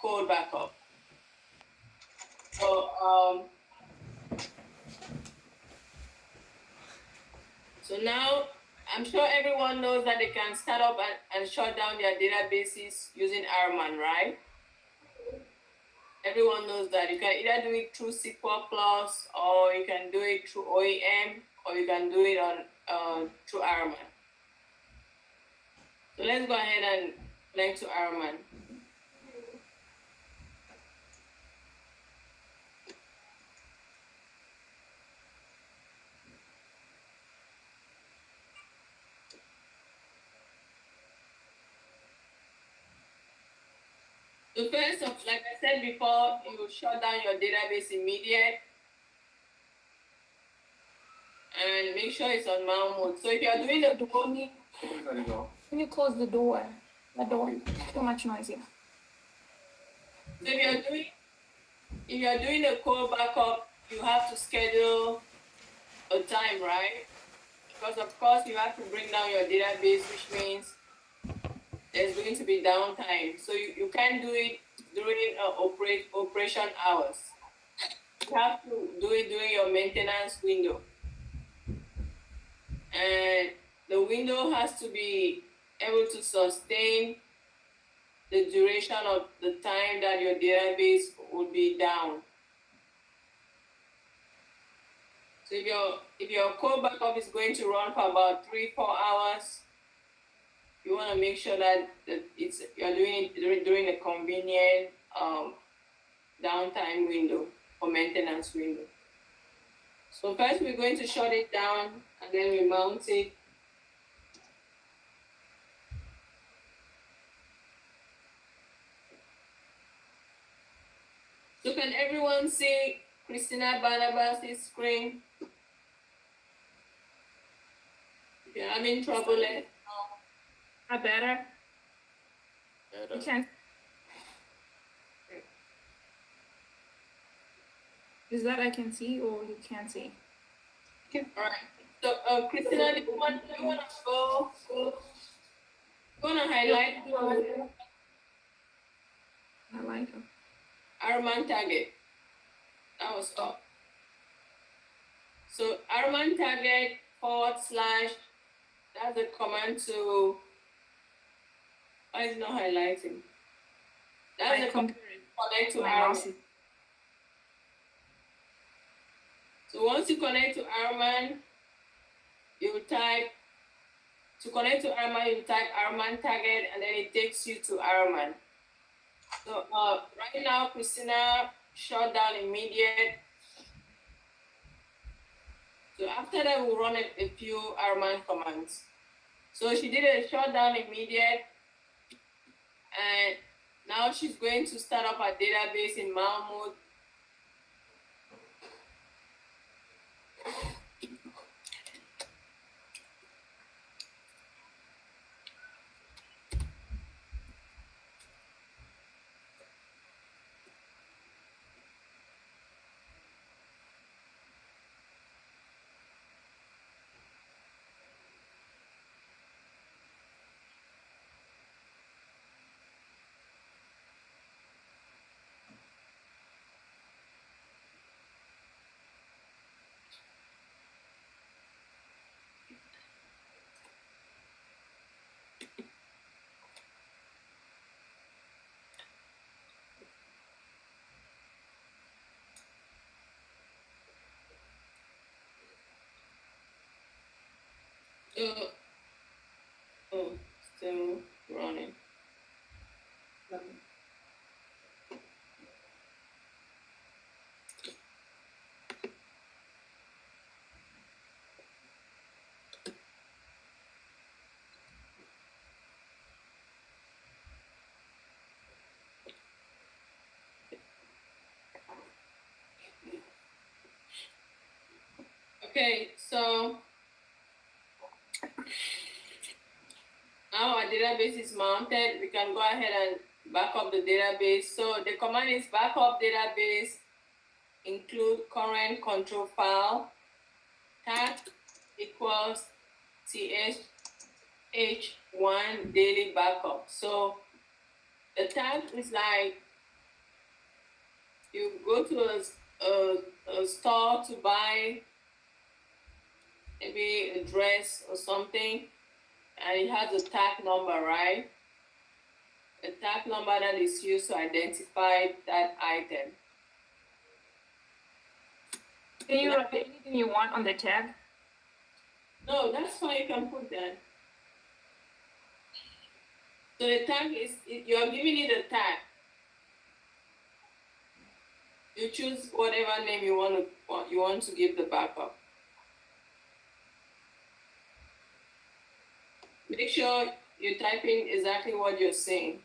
code backup. So so now I'm sure everyone knows that they can start up and shut down their databases using Arman, right? Everyone knows that you can either do it through SQL Plus, or you can do it through OEM, or you can do it on through Arman. So let's go ahead and connect to Arman. So first, like I said before, you shut down your database immediate and make sure it's on manual mode. So if you are doing the coding, Can you close the door? The door. Too much noise here. so if you are doing the code backup, you have to schedule a time, right? Because of course you have to bring down your database, which means there's going to be downtime. So you can't do it during operation hours. You have to do it during your maintenance window. And the window has to be able to sustain the duration of the time that your database will be down. So if your code backup is going to run for about 3-4 hours, you want to make sure that you're doing it during a convenient downtime window or maintenance window. So first we're going to shut it down and then we mount it. So can everyone see Christina Barnabas' screen? If you're having trouble, let us know. Better? You can't. Is that I can see or you can't see? All right. So Christina, do you want to go? You want to highlight I like it. Arman target? That was top. So Arman target / that's the command to. Why is it not highlighting? That's the command to connect to Arman. So once you connect to Arman, you type to connect to Arman. You type Arman target, and then it takes you to Arman. So right now, Christina shut down immediate. So after that, we'll run a few Arman commands. So she did a shutdown immediate, and now she's going to start up her database in manual mode. Still running. Okay, so now our database is mounted. We can go ahead and back up the database. So the command is backup database, include current control file, tat equals th h1 daily backup. So The tag is like you go to a store to buy maybe a dress or something, and it has a tag number, right? A tag number that is used to identify that item. Can you write anything you want on the tag? No, that's why you can put that. So the tag is, you are giving it a tag. You choose whatever name you want to give the backup. Make sure you type in exactly what you're saying.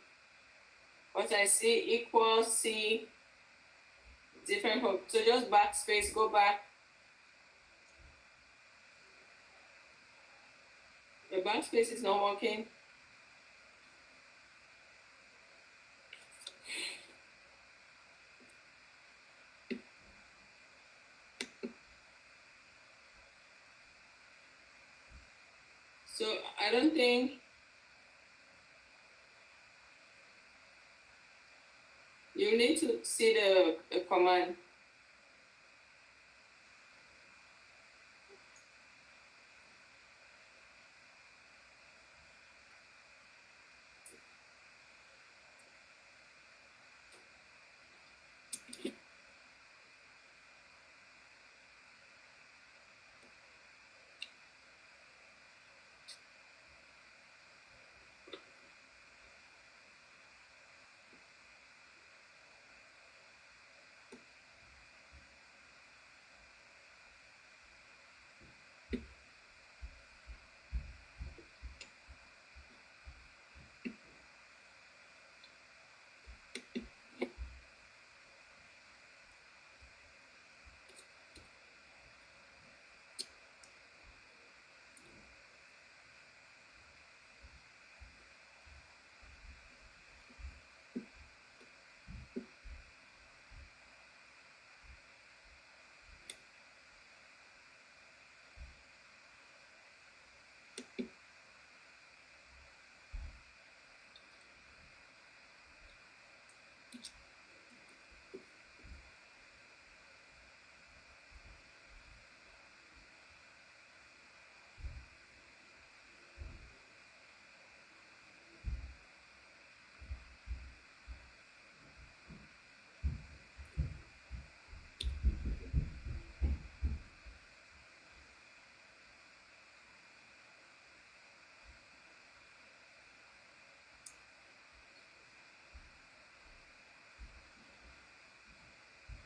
What I see equals C, different from, so just backspace, go back. The backspace is not working. So I don't think you need to see the command.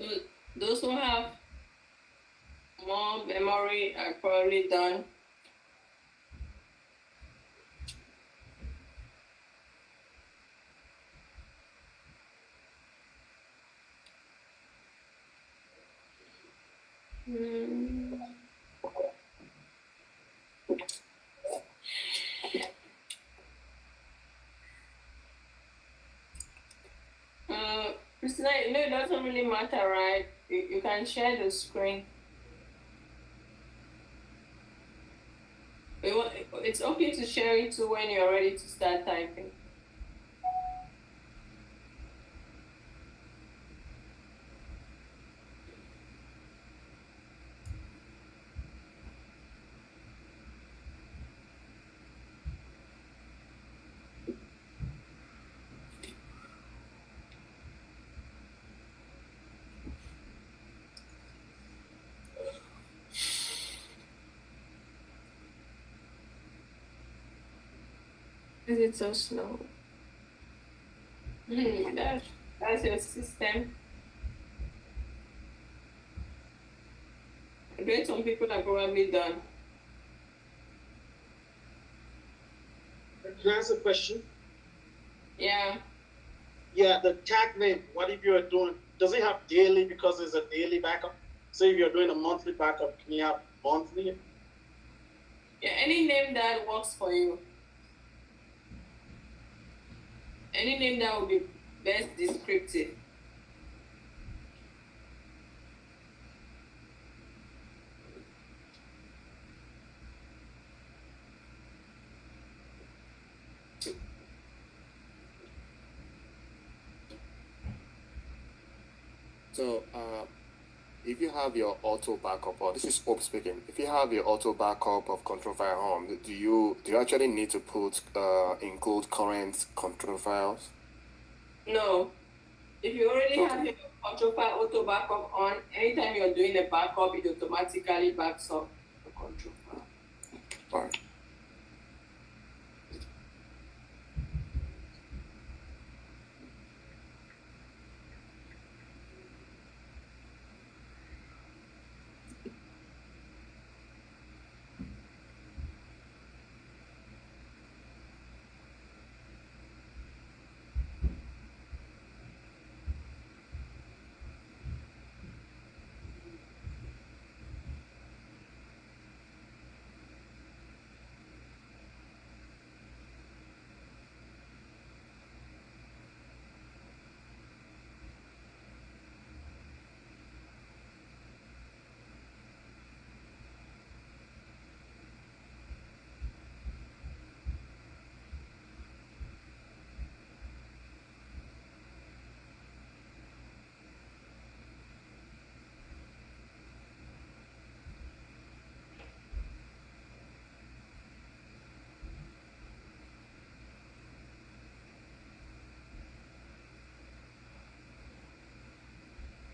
So those who have more memory are probably done. Christina, it doesn't really matter, right? You can share the screen. It's okay to share it too when you're ready to start typing. Is it so slow? That's your system. I bet some people are probably done. Can I ask a question? Yeah. Yeah, the tag name, what if you're doing, does it have daily because it's a daily backup? So if you're doing a monthly backup, can you have monthly? Yeah, any name that works for you. Any name that would be best descriptive. So, if you have your auto backup, or this is Hope speaking, if you have your auto backup of control file on, do you actually need to include current control files? No. If you already have your control file auto backup on, anytime you're doing a backup, it automatically backs up the control file. All right.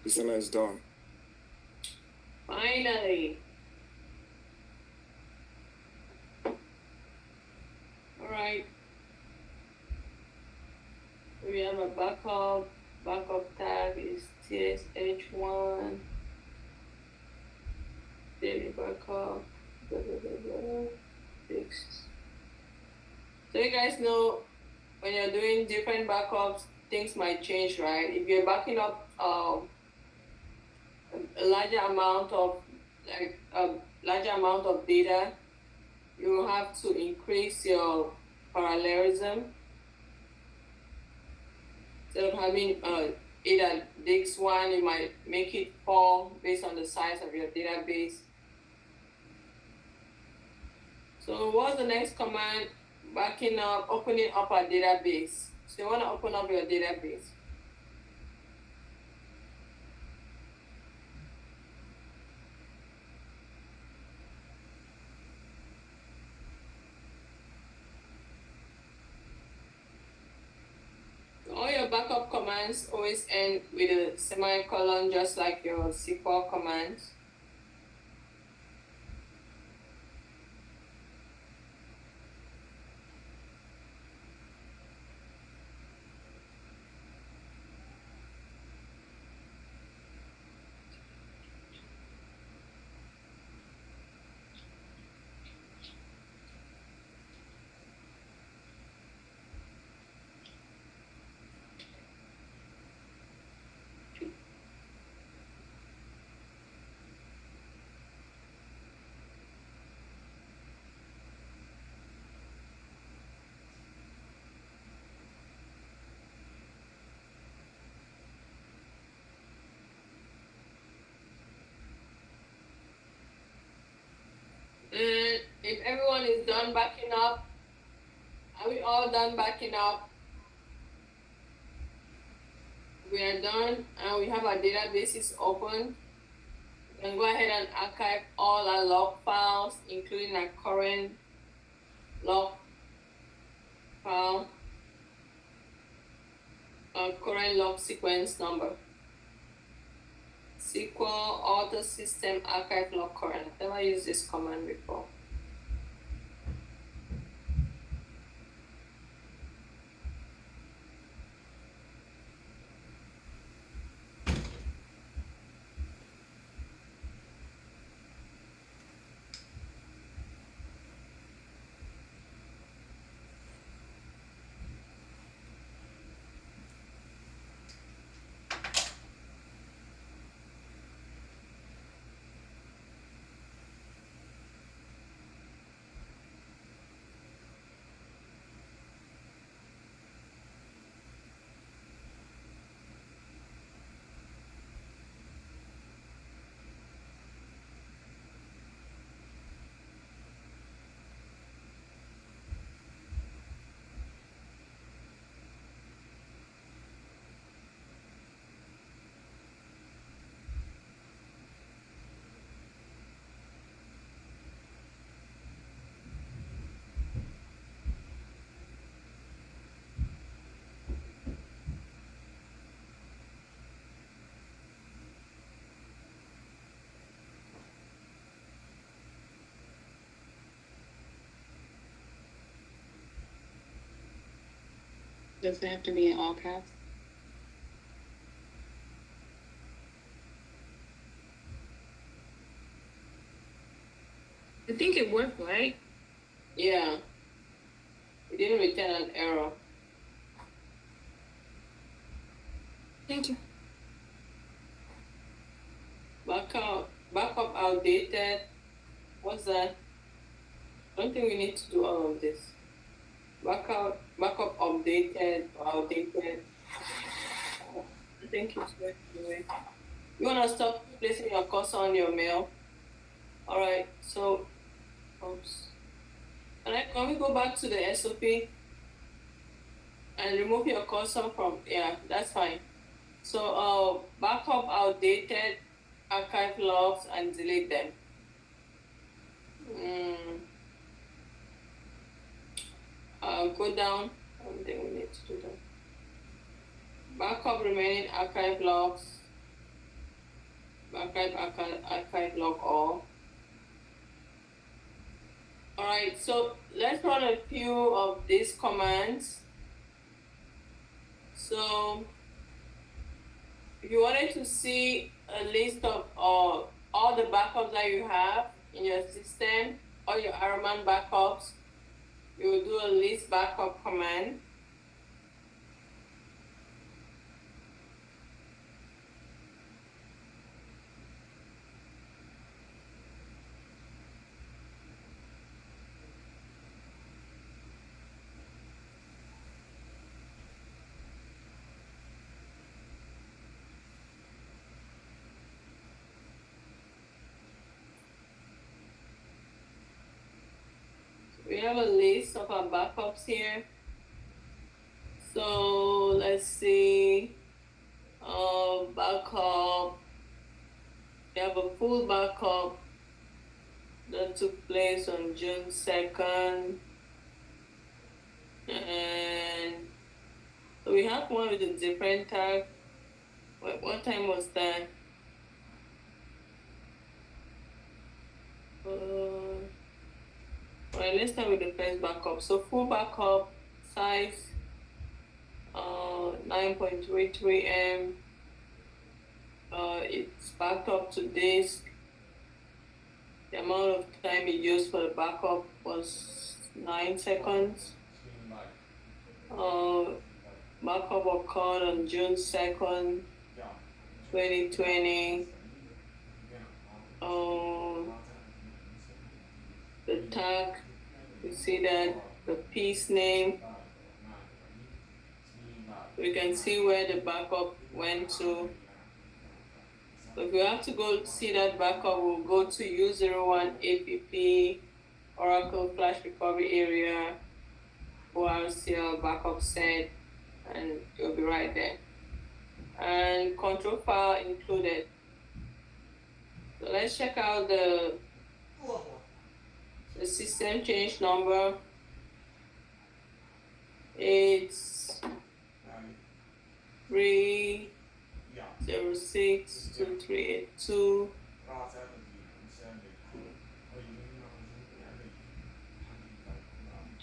The seminar is done. Finally. All right. We have a backup. Backup tag is TSH1. Daily backup. Blah, blah, blah, blah. Fixed. So you guys know when you're doing different backups, things might change, right? If you're backing up a larger amount of data, you will have to increase your parallelism. Instead of having either DIX1, you might make it 4 based on the size of your database. So what's the next command? Opening up a database. So you want to open up your database. All your backup commands always end with a semicolon, just like your SQL commands. And if everyone is done backing up, are we all done backing up? We are done and we have our databases open. We can go ahead and archive all our log files, including our current log file, our current log sequence number. SQL auto system archive log current. I've never used this command before. Does it have to be in all caps? I think it worked, right? Yeah. It didn't return an error. Thank you. Backup outdated. What's that? I don't think we need to do all of this. Backup updated or outdated. I think it's going to do it. You wanna stop placing your cursor on your mail? All right. So, oops. Can we go back to the SOP and remove your cursor from? Yeah, that's fine. So, backup outdated, archive logs, and delete them. Go down. I don't think we need to do that. Backup remaining archive logs. Archive log all. Alright, so let's run a few of these commands. So if you wanted to see a list of all the backups that you have in your system, all your Araman backups, you will do a list backup command. We have a list of our backups here. So let's see, backup. We have a full backup that took place on June 2nd. And so we have one with a different tag. What time was that? Alright, let's start with the first backup. So full backup size 9.33 M. It's backed up to disk. The amount of time it used for the backup was 9 seconds. Backup occurred on June 2nd, 2020. The tag, you see that the piece name. We can see where the backup went to. So if we have to go see that backup, we'll go to U01 APP, Oracle Flash Recovery Area, ORCL backup set, and it'll be right there. And control file included. So let's check out the system change number. It's 3062382.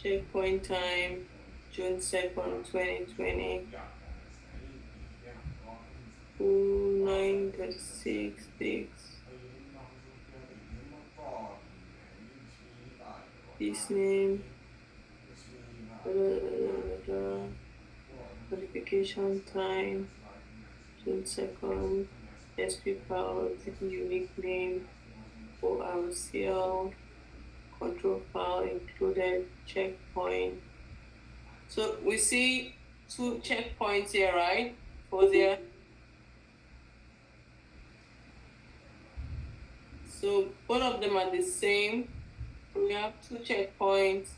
Checkpoint time, June 2nd, 2020. 936. This name. Notification time, June 2nd. SP file, unique name, ORCL. Control file included, checkpoint. So we see 2 checkpoints here, right? Fozia. So both of them are the same. We have 2 checkpoints.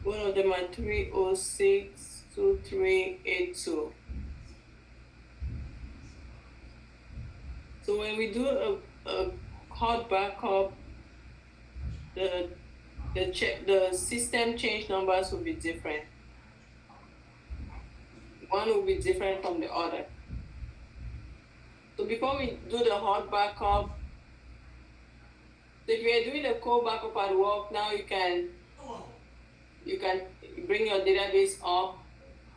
Both of them are 3062382. So when we do a hot backup, the system change numbers will be different. One will be different from the other. So before we do the hot backup, so if you're doing the cold backup at work, now you can you can bring your database up.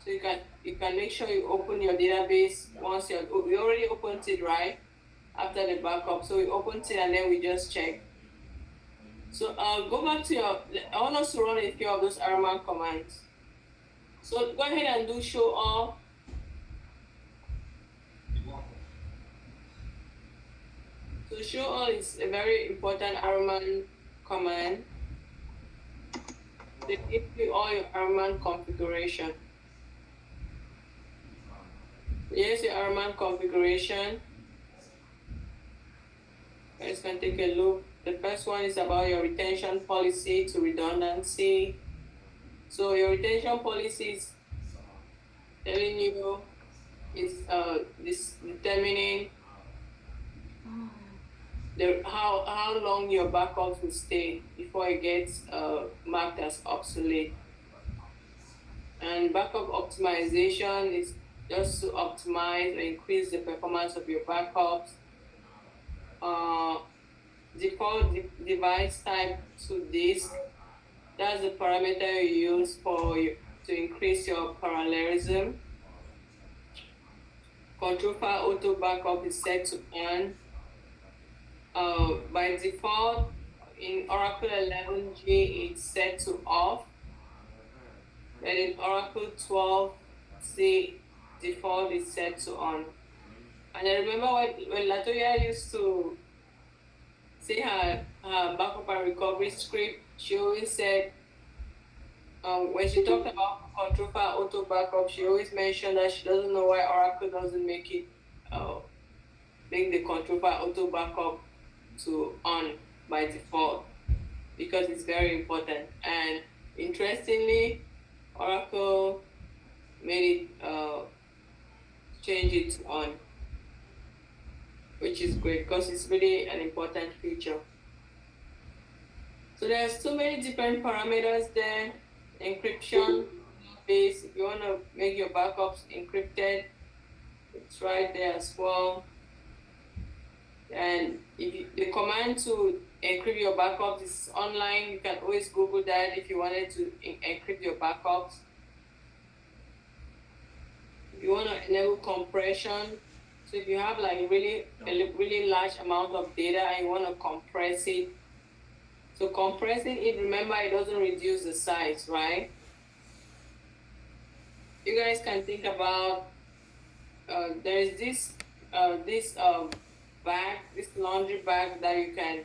So you can make sure you open your database once we already opened it, right? After the backup. So we opened it and then we just check. So go back to I want us to run a few of those RMAN commands. So go ahead and do show all. So show all is a very important RMAN command. They give you all your RMAN configuration. Here's your RMAN configuration. You guys can take a look. The first one is about your retention policy to redundancy. So your retention policy is telling you this determining how long your backups will stay before it gets marked as obsolete. And backup optimization is just to optimize or increase the performance of your backups. Default device type to disk. That's the parameter you use to increase your parallelism. Control file auto backup is set to on. By default, in Oracle 11G, it's set to off. And in Oracle 12C, default is set to on. And I remember when Latoya used to say her backup and recovery script, she always said, when she talked about control file auto backup, she always mentioned that she doesn't know why Oracle doesn't make the control file auto backup to on by default, because it's very important. And interestingly, Oracle made it change it to on, which is great because it's really an important feature. So there's so many different parameters there. Encryption base, if you want to make your backups encrypted, it's right there as well. And the command to encrypt your backups is online. You can always Google that if you wanted to encrypt your backups. If you want to enable compression, so if you have like a really large amount of data and you want to compress it, so compressing it, remember, it doesn't reduce the size, right? You guys can think about there is this bag, this laundry bag that you can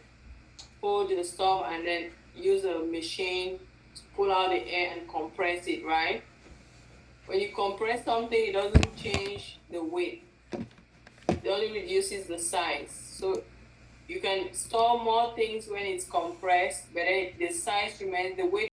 hold your stuff and then use a machine to pull out the air and compress it, right? When you compress something, it doesn't change the weight. It only reduces the size. So you can store more things when it's compressed, but the size remains, the weight